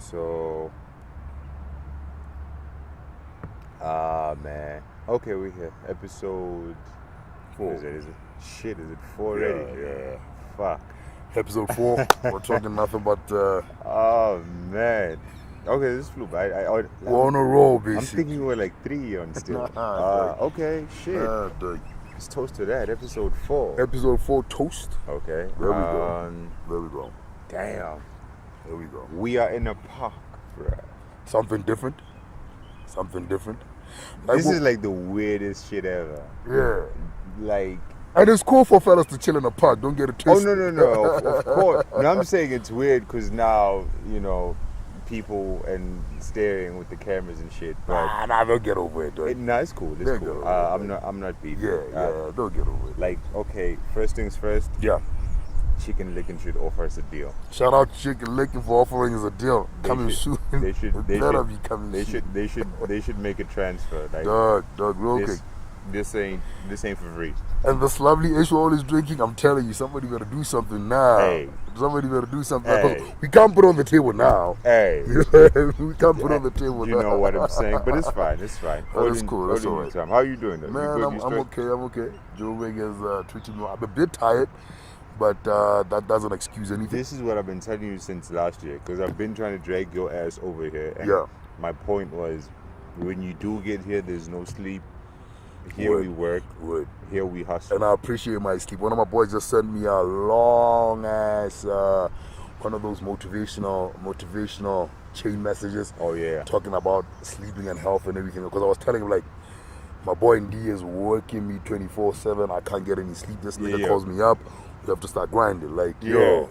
So, man. Okay, we're here. Episode 4. Is it? Shit, is it 4 already? Yeah. Fuck. Episode 4. We're talking nothing but. Oh, man. Okay, this flew by. We're on a roll, basically. I'm thinking we were like 3 on still. Okay, shit. Let's toast to that. Episode 4. Episode 4 toast. Okay. There we go. There we go. Damn. There we go. We are in a park, bro. Something different. This is like the weirdest shit ever. Yeah. Like. And it's cool for fellas to chill in the park. Don't get it twisted. Oh, no. Of course. No, I'm saying it's weird because now, people and staring with the cameras and shit. But nah, don't get over it, though. It's cool. It's cool. I'm not beefing. Yeah, don't get over it. Like, okay, first things first. Yeah. Chicken Licking should offer us a deal. Shout out Chicken Licking for offering us a deal. Coming soon. They should They should make a transfer. Like, dog, real quick. This ain't for free. And this lovely issue always drinking, I'm telling you, somebody better do something now. Hey. Somebody better do something. Hey. We can't put it on the table now. Hey. We can't put it on the table now. You know what I'm saying? But it's fine. It's fine. That's cool. That's all right. How are you doing, though? Man, I'm okay. Joe Wing is treating me. I'm a bit tired, but that doesn't excuse anything. This is what I've been telling you since last year, because I've been trying to drag your ass over here. And my point was, when you do get here, there's no sleep. Here we work. Here we hustle. And I appreciate my sleep. One of my boys just sent me a long ass, one of those motivational chain messages. Oh yeah. Talking about sleeping and health and everything. Because I was telling him, like, my boy Ndie is working me 24/7. I can't get any sleep. This nigga calls me up. You have to start grinding. Like, yo.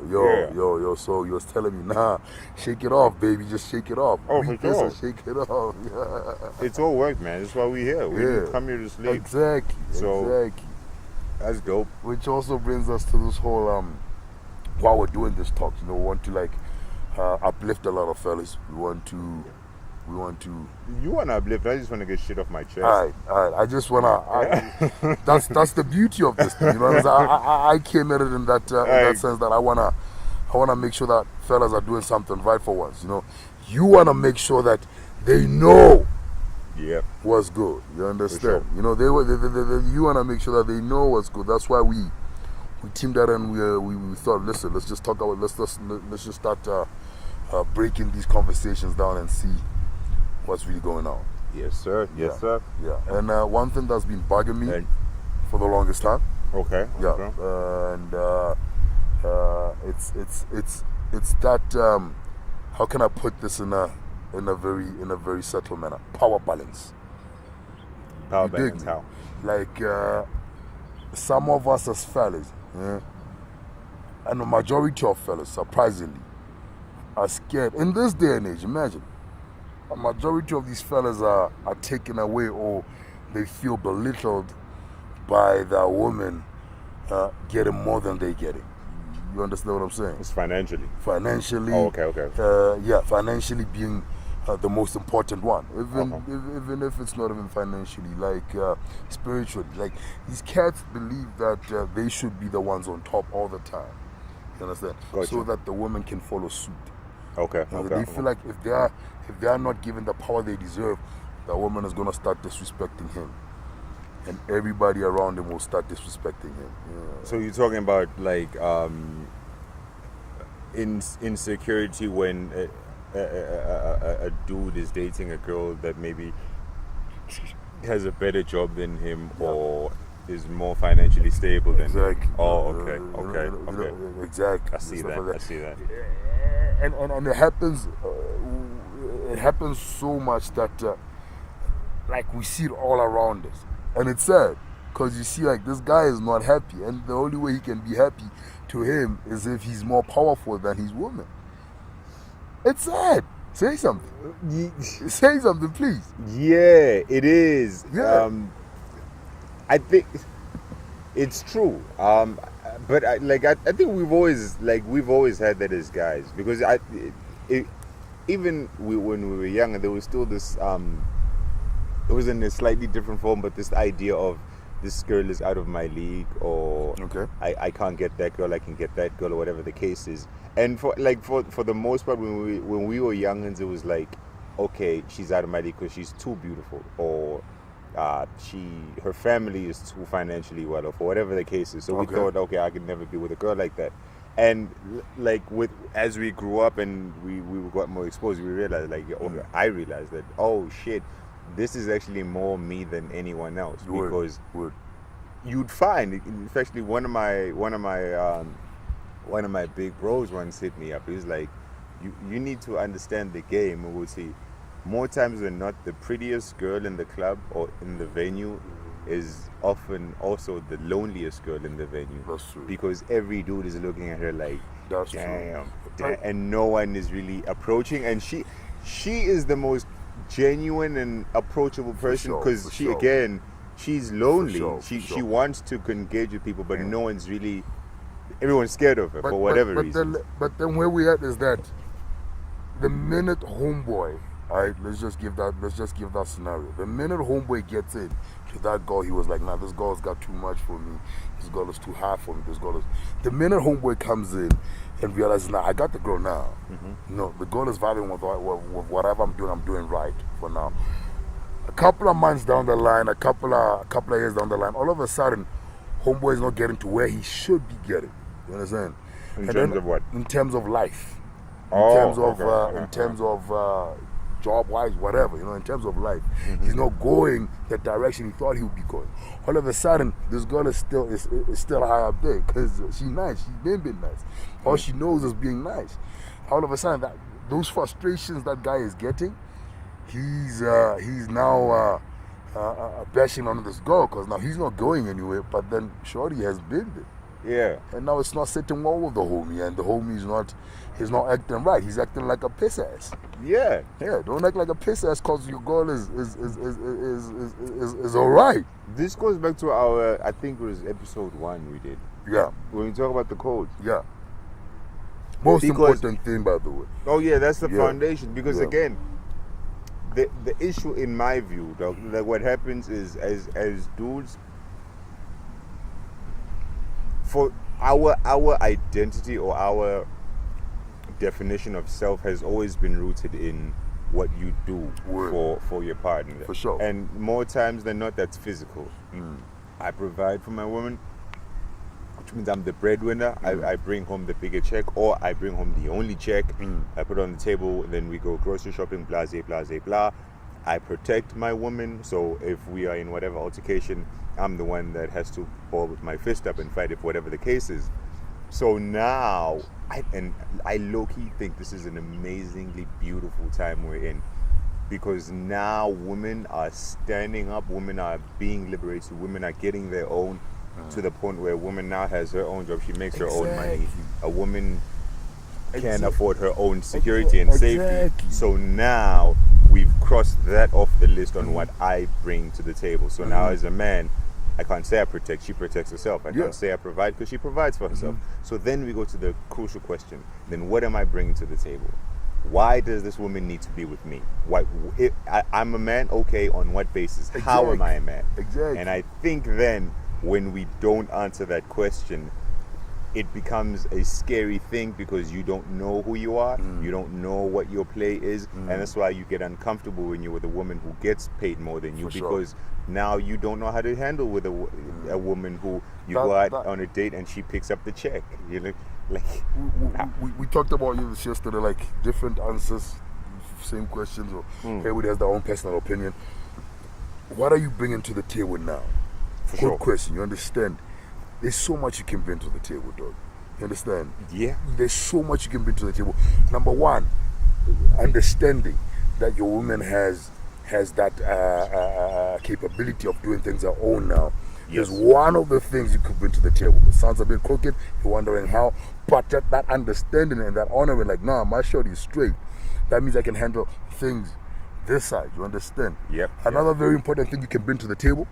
So he was telling me, nah, shake it off, baby. Just shake it off. Oh, for sure. Shake it off. Yeah. It's all work, man. That's why we're here. We didn't come here to sleep. Exactly. That's dope. Which also brings us to this whole, while we're doing this talk, we want to uplift a lot of fellas. We want to. You want to uplift? I just want to get shit off my chest. All right. I just want to. That's the beauty of this thing. You know what I'm saying? I came at it in that sense that I wanna make sure that fellas are doing something right for once. You wanna make sure that they know. Yeah. What's good? You understand? Sure. You wanna make sure that they know what's good. That's why we teamed up and we thought, listen, let's just talk about let's just start breaking these conversations down and see what's really going on. Yes, sir. Yes, sir. Yeah. And one thing that's been bugging me for the longest time. Okay. Yeah. And it's that how can I put this in a very subtle manner? Power balance. Power balance. How? Like some of us as fellas, and the majority of fellas, surprisingly, are scared in this day and age. Imagine. A majority of these fellas are taken away, or they feel belittled by the woman getting more than they're getting. You understand what I'm saying? It's financially. Financially. Oh, okay. Financially being the most important one. Even if it's not even financially, like spiritually. Like, these cats believe that they should be the ones on top all the time. You understand? Gotcha. So that the woman can follow suit. Okay. They feel like if they are not given the power they deserve, the woman is gonna start disrespecting him, and everybody around him will start disrespecting him. Yeah. So you're talking about like insecurity when a dude is dating a girl that maybe has a better job than him or is more financially stable than him. Oh, okay. Exactly. I see that. And it happens. It happens so much that, like, we see it all around us, and it's sad because you see, like, this guy is not happy, and the only way he can be happy to him is if he's more powerful than his woman. It's sad. Say something. Say something, please. Yeah, it is. Yeah. I think it's true. But I think we've always had that as guys, because even when we were younger, there was still this. It was in a slightly different form, but this idea of this girl is out of my league, or Okay. I can't get that girl, I can get that girl, or whatever the case is. And for the most part, when we were youngins, it was like, okay, she's out of my league because she's too beautiful, or her family is too financially well off, or whatever the case is. So we Okay. thought, okay, I could never be with a girl like that. And like as we grew up and we got more exposed, we realized I realized that, oh shit, this is actually more me than anyone else. Because you'd find, especially one of my big bros once hit me up. He's like, you need to understand the game. And we'll see, more times than not, the prettiest girl in the club or in the venue is often also the loneliest girl in the venue. That's true. Because every dude is looking at her like, That's damn, true. and no one is really approaching. And she is the most genuine and approachable person, because she's lonely. She wants to engage with people, but no one's really, everyone's scared of her for whatever reason. But then where we at is that the minute homeboy, alright, let's just give that scenario. The minute homeboy gets in to that girl, he was like, nah, this girl's got too much for me. This girl is too high for me. The minute homeboy comes in and realizes, nah, I got the girl now. Mm-hmm. No, the girl is vibing with whatever I'm doing right for now. A couple of months down the line, a couple of years down the line, all of a sudden, homeboy is not getting to where he should be getting. You understand? In terms of what? In terms of life. In terms of job-wise, whatever, in terms of life. Mm-hmm. He's not going the direction he thought he would be going. All of a sudden, this girl is still high up there because she's nice. She's been nice. All she knows is being nice. All of a sudden, those frustrations that guy is getting, he's now bashing on this girl because now he's not going anywhere, but then shorty has been there. Yeah. And now it's not sitting well with the homie, and the homie is not acting right. He's acting like a piss ass. Yeah. Yeah, don't act like a piss ass because your girl is alright. This goes back to our, I think it was episode 1 we did. Yeah. When we talk about the codes. Yeah. Most important thing, by the way. Oh yeah, that's the foundation. Because again, the issue in my view, dog, like what happens is as dudes, for our identity or our definition of self has always been rooted in what you do for your partner. For sure. And more times than not, that's physical. I provide for my woman, which means I'm the breadwinner. I bring home the bigger check, or I bring home the only check. I put it on the table, then we go grocery shopping, blah, blah, blah, blah. I protect my woman, so if we are in whatever altercation, I'm the one that has to ball with my fist up and fight if whatever the case is. So now, I low-key think this is an amazingly beautiful time we're in, because now women are standing up, women are being liberated, women are getting their own, to the point where a woman now has her own job, she makes her own money. A woman can afford her own security and safety. So now we've crossed that off the list on what I bring to the table. So now as a man, I can't say I protect, she protects herself. I can't say I provide because she provides for herself. So then we go to the crucial question. Then what am I bringing to the table? Why does this woman need to be with me? I'm a man, okay, on what basis? How am I a man? Exactly. And I think then when we don't answer that question, it becomes a scary thing because you don't know who you are, you don't know what your play is, and that's why you get uncomfortable when you're with a woman who gets paid more than you, because now you don't know how to handle with a woman who you go out on a date and she picks up the check. You know, like we talked about this yesterday, like different answers, same questions, or everybody has their own personal opinion. What are you bringing to the table now? Good question. You understand? There's so much you can bring to the table, dog. You understand? Yeah. There's so much you can bring to the table. Number one, understanding that your woman has that capability of doing things her own now. Yes. Is one of the things you could bring to the table. It sounds a bit crooked, you're wondering how, but that understanding and that honoring, like, nah, my shorty is straight. That means I can handle things this side, you understand? Yep. Another very important thing you can bring to the table,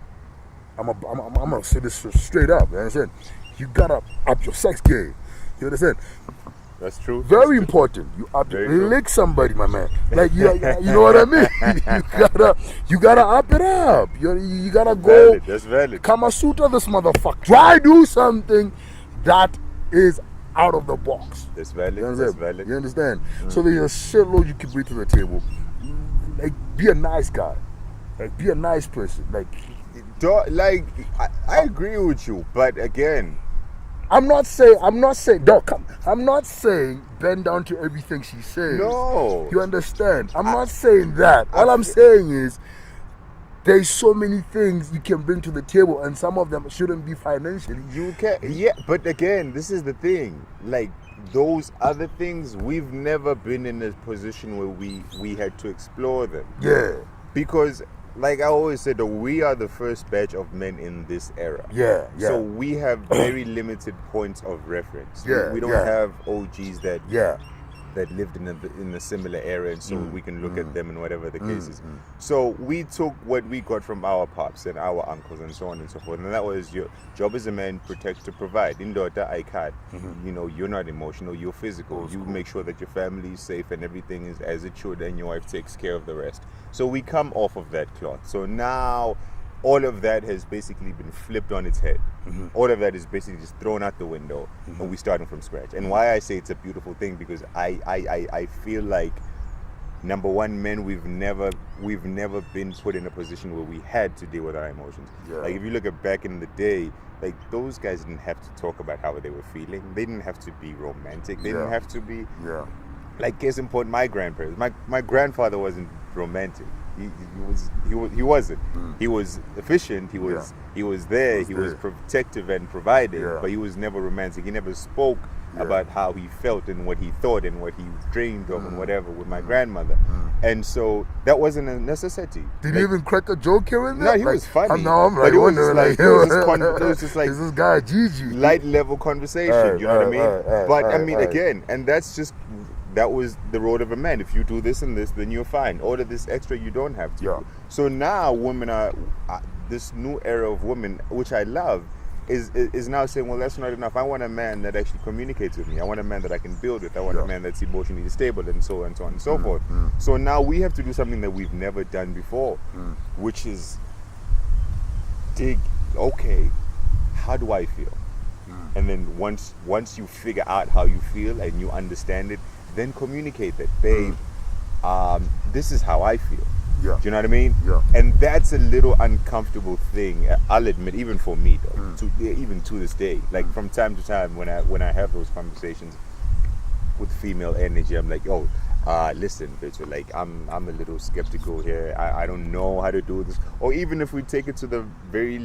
I'm gonna say this straight up, you understand? You gotta up your sex game, you understand? That's true. Very important. You up Very true. lick somebody, my man. Like you know what I mean. you gotta up it up. You gotta go. Valid. That's valid. Kama Sutra this motherfucker. Try do something that is out of the box. That's valid. You That's valid. You understand? So there's a shitload you can bring to the table. Like, be a nice guy. Like, be a nice person. Like, I agree with you, but again, I'm not saying bend down to everything she says. No. You understand? I'm not saying that. All I'm saying is there's so many things you can bring to the table, and some of them shouldn't be financially. you can, yeah, but again, this is the thing. Like, those other things, we've never been in a position where we had to explore them. Yeah. Because, like I always said, we are the first batch of men in this era. Yeah. So we have very limited points of reference. Yeah, We don't yeah. have OGs that Yeah. lived in a similar era, and so we can look at them and whatever the case is. So we took what we got from our pops and our uncles and so on and so forth, and that was your job as a man: protect to provide. In daughter, I can't. You know, you're not emotional, you're physical. You make sure that your family is safe and everything is as it should, and your wife takes care of the rest. So we come off of that cloth. So now all of that has basically been flipped on its head. All of that is basically just thrown out the window, and we're starting from scratch. And why I say it's a beautiful thing, because I feel like, number one, men, we've never been put in a position where we had to deal with our emotions. Yeah. Like, if you look at back in the day, like, those guys didn't have to talk about how they were feeling. They didn't have to be romantic. They didn't have to be, like, case in point, my grandparents. My grandfather wasn't romantic. He wasn't. He was efficient. He was there. He was protective and providing, but he was never romantic. He never spoke about how he felt and what he thought and what he dreamed of and whatever with my grandmother. And so that wasn't a necessity. Did he even crack a joke here and there? No, he was funny. I'm but it was just wondering, it was just like is this guy Gigi? light level conversation. You know what I mean? But I mean, again, and that was the road of a man. If you do this and this, then you're fine. All of this extra you don't have to do. So now women are, this new era of women, which I love, is now saying, well, that's not enough. I want a man that actually communicates with me. I want a man that I can build with. I want a man that's emotionally stable, and so on and so on and so forth. So now we have to do something that we've never done before, which is dig, okay, how do I feel? And then once you figure out how you feel and you understand it, then communicate that, babe, this is how I feel. Do you know what I mean? And that's a little uncomfortable thing, I'll admit, even for me though, even to this day. Like, from time to time when I have those conversations with female energy, I'm like, yo, listen, bitch, like, I'm a little skeptical here. I don't know how to do this. Or even if we take it to the very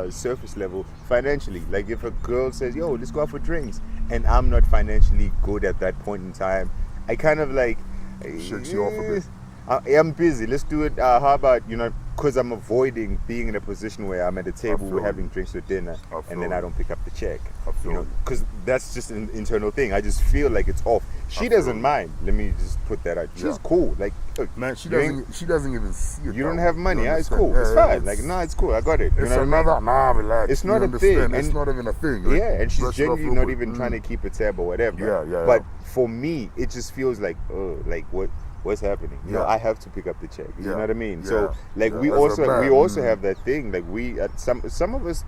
surface level, financially, like, if a girl says, yo, let's go out for drinks, and I'm not financially good at that point in time, I kind of like, shakes you off a bit. I'm busy, let's do it. How about, because I'm avoiding being in a position where I'm at a table, we're having drinks or dinner, and then I don't pick up the check. Because that's just an internal thing. I just feel like it's off. She doesn't mind. Let me just put that out. She's cool. Like, look, man, she doesn't even see it. You don't have money. It's cool. It's fine. Like, nah, it's cool. I got it. It's another, relax. It's not a thing. It's not even a thing. Like, and she's genuinely not even trying to keep a tab or whatever. But for me, it just feels like, like, what's happening? I have to pick up the check. You know what I mean? So, like, we also have that thing. Like, we some of us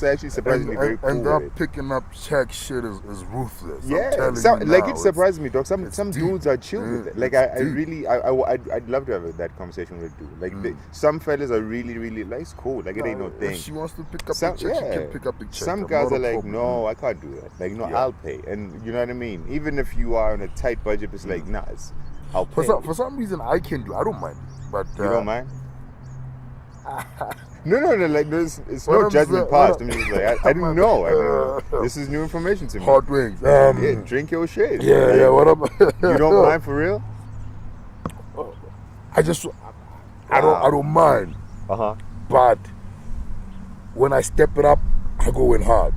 are actually surprisingly very cool and with it. Picking up check shit is ruthless. It surprises me, dog. Some dudes are chill with it. Like, I'd love to have that conversation with a dude. Like, some fellas are really like, it's cool. Like, it ain't no thing. If she wants to pick up the check, she can pick up the check. Some guys are like, no, I can't do that. Like, no, I'll pay. And you know what I mean? Even if you are on a tight budget, it's like, nah, I'll pay. For some reason, I don't mind. But you don't mind? No. Like, it's no judgment passed. I'm just like, I didn't know. This is new information to me. Hot wings. Drink your shit. What up? You don't mind for real? I don't mind. But when I step it up, I go in hard.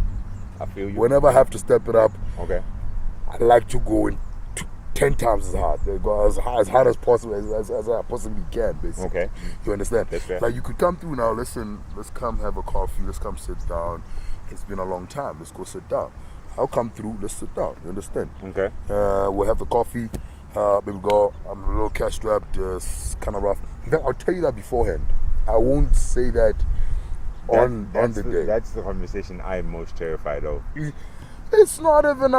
I feel you. Whenever I have to step it up, I like to go in 10 times as hard. They go as hard as possible, as I possibly can, basically. You understand? That's fair. Like, you could come through now, listen, let's come have a coffee, let's come sit down. It's been a long time, let's go sit down. I'll come through. Let's sit down. You understand? Okay. We'll have the coffee. Baby girl, I'm a little cash strapped. It's kind of rough. In fact, I'll tell you that beforehand. I won't say that on the day. That's the conversation I'm most terrified of. It's not even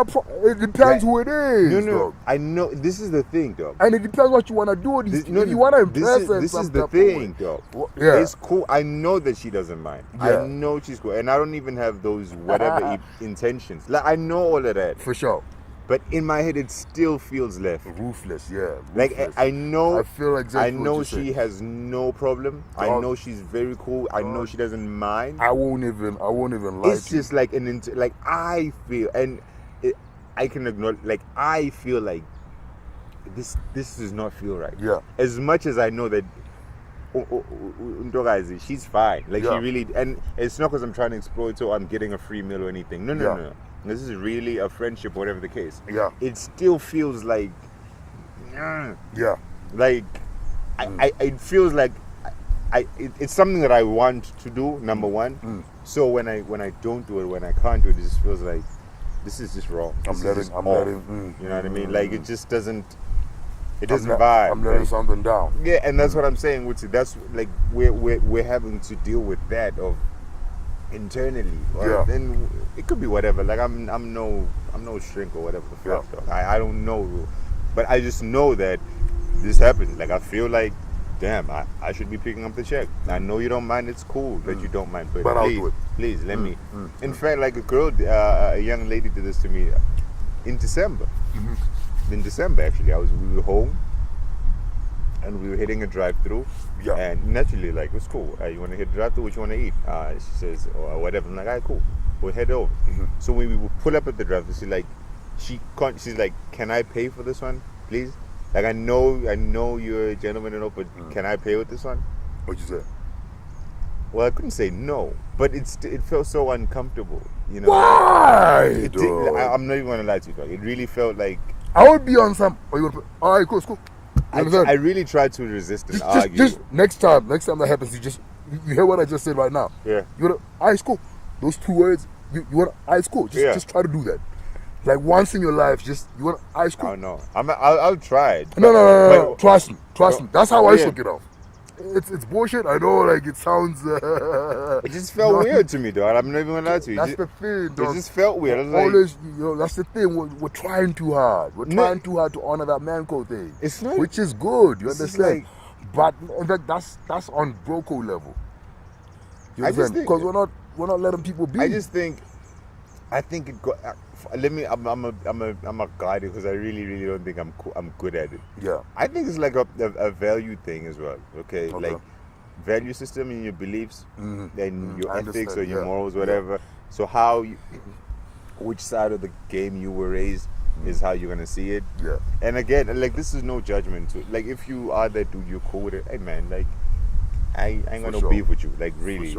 it depends who it is. No. Dog. I know. This is the thing, dog. And it depends what you want to do. If you want to impress her. This is the thing, dog. Yeah. It's cool. I know that she doesn't mind. Yeah. I know she's cool. And I don't even have those whatever intentions. Like, I know all of that. For sure. But in my head, it still feels left. Ruthless, yeah. Like, I know. I feel exactly. I know what she has no problem. Dog. I know she's very cool. I know she doesn't mind. I won't even lie. It's just like like I feel, and I can acknowledge. Like, I feel like this does not feel right. Yeah. As much as I know that Ntokazi, she's fine. Like, she really, and it's not because I'm trying to exploit her or I'm getting a free meal or anything. No. This is really a friendship, whatever the case. Yeah. It still feels like, Yeah. like, it feels like it's something that I want to do. Number one. So when I don't do it, when I can't do it, it just feels like this is just wrong. I'm letting. You know what I mean? Like, it just doesn't. It doesn't vibe. I'm letting something down. Yeah, and that's what I'm saying. With that's like we're having to deal with that of internally. Yeah. Then it could be whatever. Like, I'm no shrink or whatever the fuck. Dog. I don't know, but I just know that this happens. Like, I feel like, damn, I should be picking up the check. I know you don't mind. It's cool that you don't mind, but I'll do it. Please let me. In fact, like a young lady did this to me in December. In December, actually, we were home and we were hitting a drive-through. Yeah. And naturally, like, it was cool. You want to hit a drive-through? What you want to eat? She says, or whatever. I'm like, all right, cool. We'll head over. So when we would pull up at the drive-through, she's like, can I pay for this one, please? Like, I know you're a gentleman and all, but can I pay with this one? What'd you say? Well, I couldn't say no, but it felt so uncomfortable, you know. Why? I'm not even gonna lie to you, dog. It really felt like I would be on some. All right, cool. I really tried to resist and argue. Just next time that happens, you hear what I just said right now. Yeah. You want ice cool? Those two words. You want ice cool? Just try to do that. Like, once in your life, you want ice cool? Oh no, I'll try it. No. Trust me. That's how I shook it off. It's bullshit. I know, like, it sounds. It just felt weird to me, dog. I'm not even gonna lie to you. That's the thing, dog. It just felt weird. I was always, that's the thing. We're trying too hard. We're trying too hard to honor that man code thing. It's not, which is good. You understand? Like, but in fact, that's on broco level. You understand? Because we're not letting people be. I think it got. I'm a guy because I really don't think I'm good at it. Yeah. I think it's like a value thing as well. Okay. Like, value system in your beliefs and your ethics or your morals, whatever. So which side of the game you were raised is how you're gonna see it. Yeah. And again, like, this is no judgment to, like, if you are that dude, you're cool with it. Hey man, like, I ain't got no beef with you. Like, really,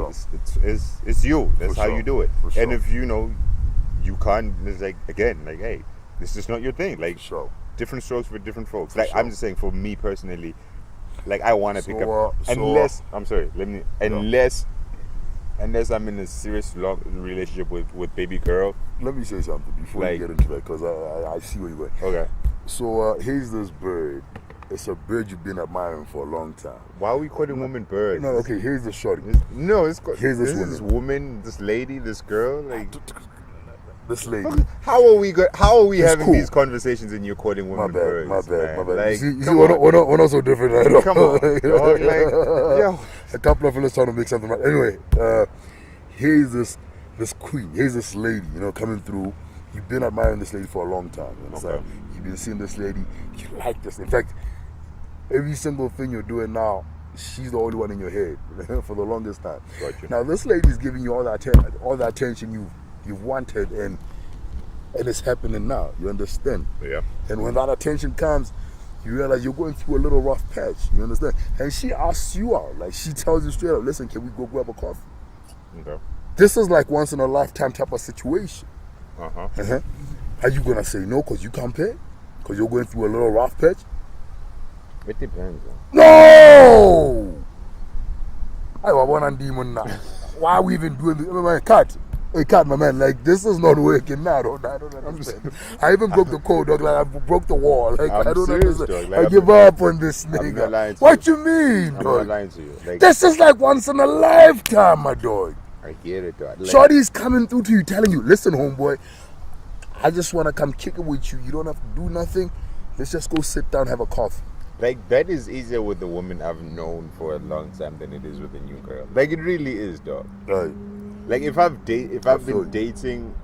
it's you. That's how you do it. And if you can't, it's like, again, like, hey, this is not your thing. Like, different strokes for different folks. Like, I'm just saying, for me personally, like, I want to pick up, unless I'm in a serious long relationship with baby girl. Let me say something before you get into that, because I see where you're going. Okay. So here's this bird. It's a bird you've been admiring for a long time. Why are we calling women birds? No, okay, here's the shorty. Here's this woman, this lady, this girl, like, this lady. How are we having these conversations and you're calling women birds? My bad. Like, you see, we're not so different at all. Come on, dog, like, yo. A couple of fellas trying to make something right. Anyway, here's this queen. Here's this lady, coming through. You've been admiring this lady for a long time. You understand? Okay. You've been seeing this lady. You like this. In fact, every single thing you're doing now, she's the only one in your head for the longest time. Gotcha. Now, this lady's giving you all that attention you've wanted, and it's happening now. You understand? Yeah. And when that attention comes, you realize you're going through a little rough patch. You understand? And she asks you out. Like, she tells you straight up, listen, can we go grab a coffee? Okay. This is like once in a lifetime type of situation. Uh-huh. Are you going to say no because you can't pay? Because you're going through a little rough patch? It depends. No! I want a demon now. Why are we even doing this? Cut. Hey, cut, my man. Like, this is not working now. I don't understand. I even broke the code, dog. Like, I broke the wall. Like, I'm I don't serious, understand. dog. Like, I give up on this I'm not nigga. lying to What you mean, I'm not dog? lying to you. Like, This is like once in a lifetime, my dog. I get it, dog. Like, Shorty's coming through to you, telling you, listen, homeboy, I just want to come kick it with you. You don't have to do nothing. Let's just go sit down, have a coffee. Like, that is easier with the woman I've known for a long time than it is with a new girl. Like, it really is, dog. Right. Like, if I've been you. dating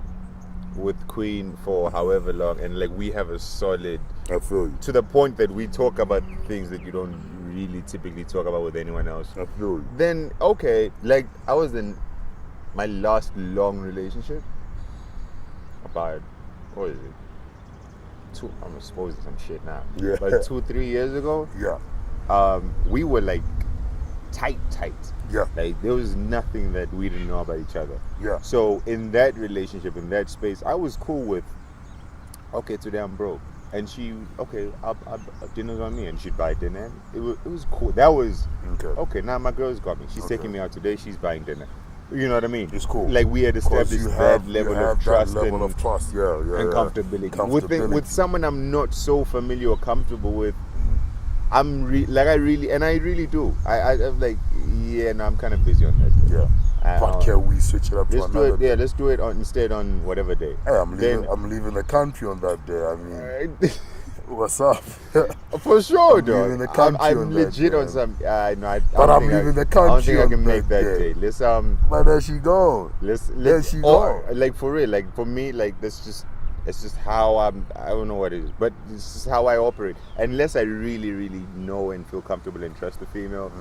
with Queen for however long, and like we have a solid, I feel you. to the point that we talk about things that you don't really typically talk about with anyone else, I feel you. then okay. Like, I was in my last long relationship about, what is it, I'm exposed to some shit now, Yeah. like 2-3 years ago. Yeah. We were like tight. Yeah. Like, there was nothing that we didn't know about each other. Yeah. So in that relationship, in that space, I was cool with, okay, today I'm broke, and she, okay, dinner's on me, and she'd buy dinner. It was cool. That was okay. Now my girl's got me. She's taking me out today. She's buying dinner. You know what I mean? It's cool. Like, we had established that level of trust and comfortability. With someone I'm not so familiar or comfortable with. I really do. I'm like, yeah, no, I'm kind of busy on that. Yeah. But can we switch it up to another day? Yeah, let's do it instead on whatever day. Hey, I'm leaving the country on that day. I mean, what's up? For sure, dog. Leaving the country I'm legit on some. I'm leaving the country. I don't think I can make that day. Let's But there she go. There she go. Like, for real. Like, for me, like, it's just how I don't know what it is, but this is how I operate. Unless I really, really know and feel comfortable and trust the female,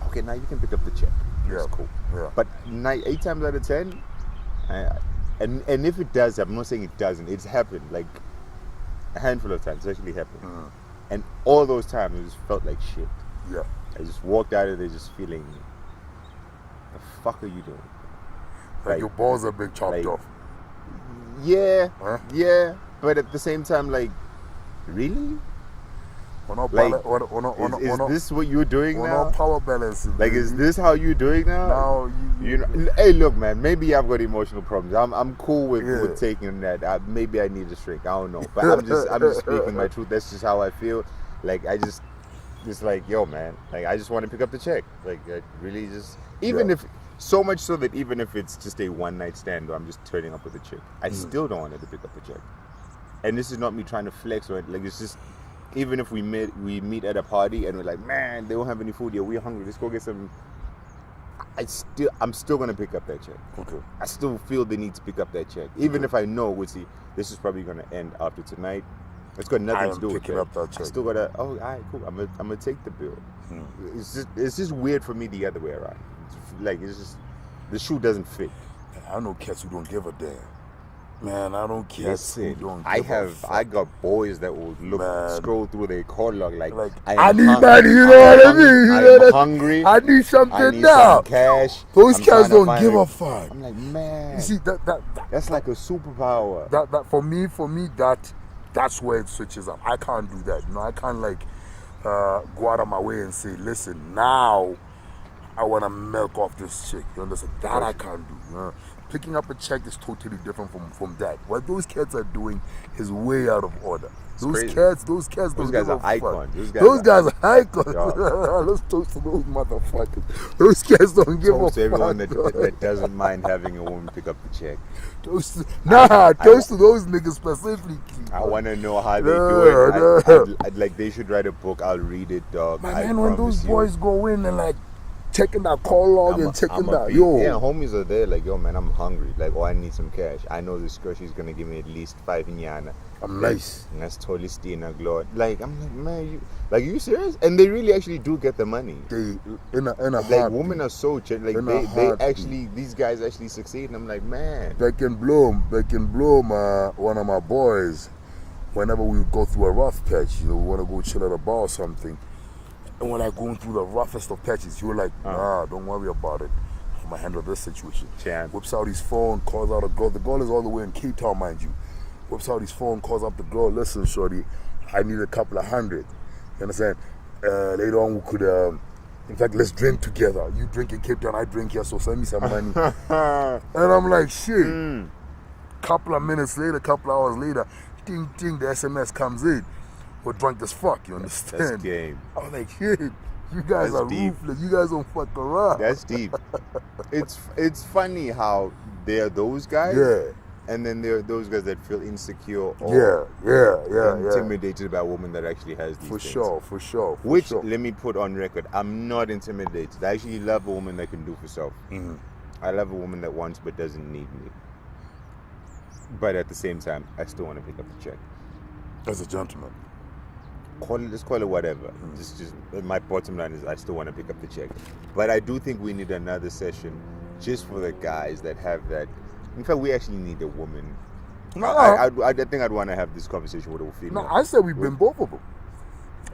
okay, now you can pick up the check. That's cool. Yeah. But 8 times out of 10, and if it does, I'm not saying it doesn't. It's happened like a handful of times. It's actually happened, and all those times it just felt like shit. Yeah. I just walked out of there just feeling, the fuck are you doing? Like your balls are being chopped off. Yeah, but at the same time, like, really? Is this what you're doing now? We're power balancing. Like, is this how you're doing now? Now you know, hey, look, man. Maybe I've got emotional problems. I'm cool with taking that. Maybe I need a shrink. I don't know, but I'm just speaking my truth. That's just how I feel. Like, it's like, yo, man. Like, I just want to pick up the check. Like, I really just, even if. So much so that even if it's just a one-night stand or I'm just turning up with a chick, I still don't want her to pick up the check. And this is not me trying to flex or like, it's just, even if we meet at a party and we're like, man, they don't have any food here, we're hungry, let's go get some. I'm still gonna pick up that check. Okay. I still feel the need to pick up that check, even if I know, this is probably gonna end after tonight. It's got nothing to do with picking up that check. I still gotta. Oh, all right, cool. I'm gonna take the bill. It's just weird for me the other way around. Like, it's just, the shoe doesn't fit. I know cats who don't give a damn. Man, I don't care. I got boys that will scroll through their call log like I need money, you know what I mean? I'm hungry. I need something I need now. Some cash. Those cats don't give a fuck. I'm like, man. You see that's like a superpower. That for me that's where it switches up. I can't do that. You know, I can't like go out of my way and say, listen, now I want to milk off this chick. You understand? That I can't do. You know? Picking up a check is totally different from that. What those cats are doing is way out of order. Those cats don't guys are icons. Those guys are icons. Let's toast to those motherfuckers. Those cats don't give a fuck. Toast to everyone that doesn't mind having a woman pick up the check. Toast to those niggas specifically. I want to know how they do it. I'd like, they should write a book. I'll read it, dog. Man, when those boys go in and like checking that call log and checking that, homies are there like, yo, man, I'm hungry. Like, I need some cash. I know this girl, she's gonna give me at least 5 nyana. I'm nice. And that's totally Stina Glord. Like, I'm like, man, you serious? And they really actually do get the money. They in a like, women are so these guys actually succeed. And I'm like, man. Back in Bloom, one of my boys, whenever we go through a rough patch, we want to go chill at a bar or something. And when I going through the roughest of patches, you were like, nah, don't worry about it. I'm gonna handle this situation. Whips out his phone, calls out a girl. The girl is all the way in Cape Town, mind you. Whips out his phone, calls up the girl. Listen, shorty, I need a couple of hundred. You understand? Later on, we could In fact, let's drink together. You drink in Cape Town, I drink here, so send me some money. And I'm like, shit. Couple of minutes later, couple of hours later, ding, ding, the SMS comes in. We're drunk as fuck, you understand? That's game. I was like, shit, you guys That's are deep. ruthless. You guys don't fuck around. That's deep. It's funny how there are those guys, and then there are those guys that feel insecure or intimidated by a woman that actually has these things. For sure. Which, let me put on record, I'm not intimidated. I actually love a woman that can do for self. I love a woman that wants but doesn't need me. But at the same time, I still want to pick up the check. As a gentleman. Let's call it whatever. Just my bottom line is I still want to pick up the check. But I do think we need another session just for the guys that have that. In fact, we actually need a woman. I think I'd want to have this conversation with a female. No, I said we bring both of them.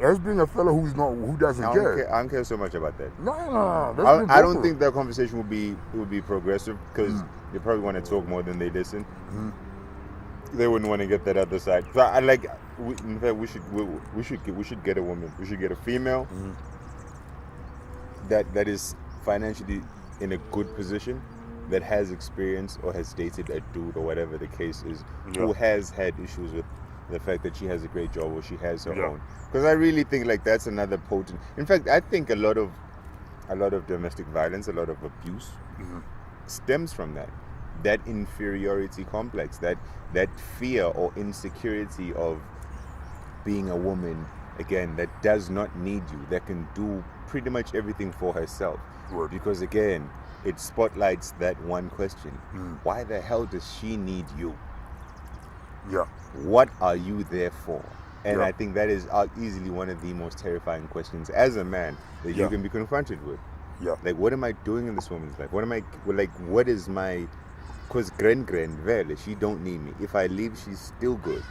Let's bring a fella who doesn't care. I don't care so much about that. No. I don't think that conversation would be progressive because they probably want to talk more than they listen. They wouldn't want to get that other side. So in fact, we should get a woman. We should get a female that is financially in a good position, that has experience or has dated a dude or whatever the case is, who has had issues with the fact that she has a great job or she has her own. Because I really think like that's another potent. In fact, I think a lot of domestic violence, a lot of abuse stems from that inferiority complex, that fear or insecurity of being a woman, again, that does not need you, that can do pretty much everything for herself. Because again, it spotlights that one question. Why the hell does she need you? What are you there for? And I think that is easily one of the most terrifying questions as a man that you can be confronted with. Like, what am I doing in this woman's life? What is my... Because Vele, she don't need me. If I leave, she's still good.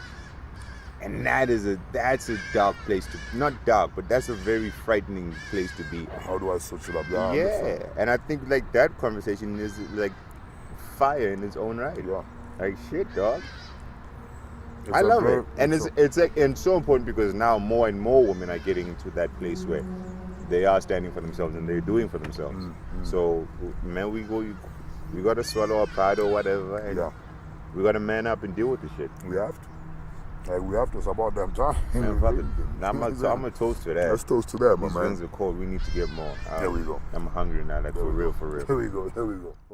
And that's a dark place to... Not dark, but that's a very frightening place to be. How do I switch it up? Yeah. And I think like that conversation is like fire in its own right. Like, shit, dog. I love it. And it's so important because now more and more women are getting into that place where they are standing for themselves and they're doing for themselves. So, man, we got to swallow our pride or whatever, and we got to man up and deal with the shit. We have to. We have to. It's about damn time. I'm a toast to that. Let's toast to that, my man. These wings are cold. We need to get more. There we go. I'm hungry now, like for real. Here we go.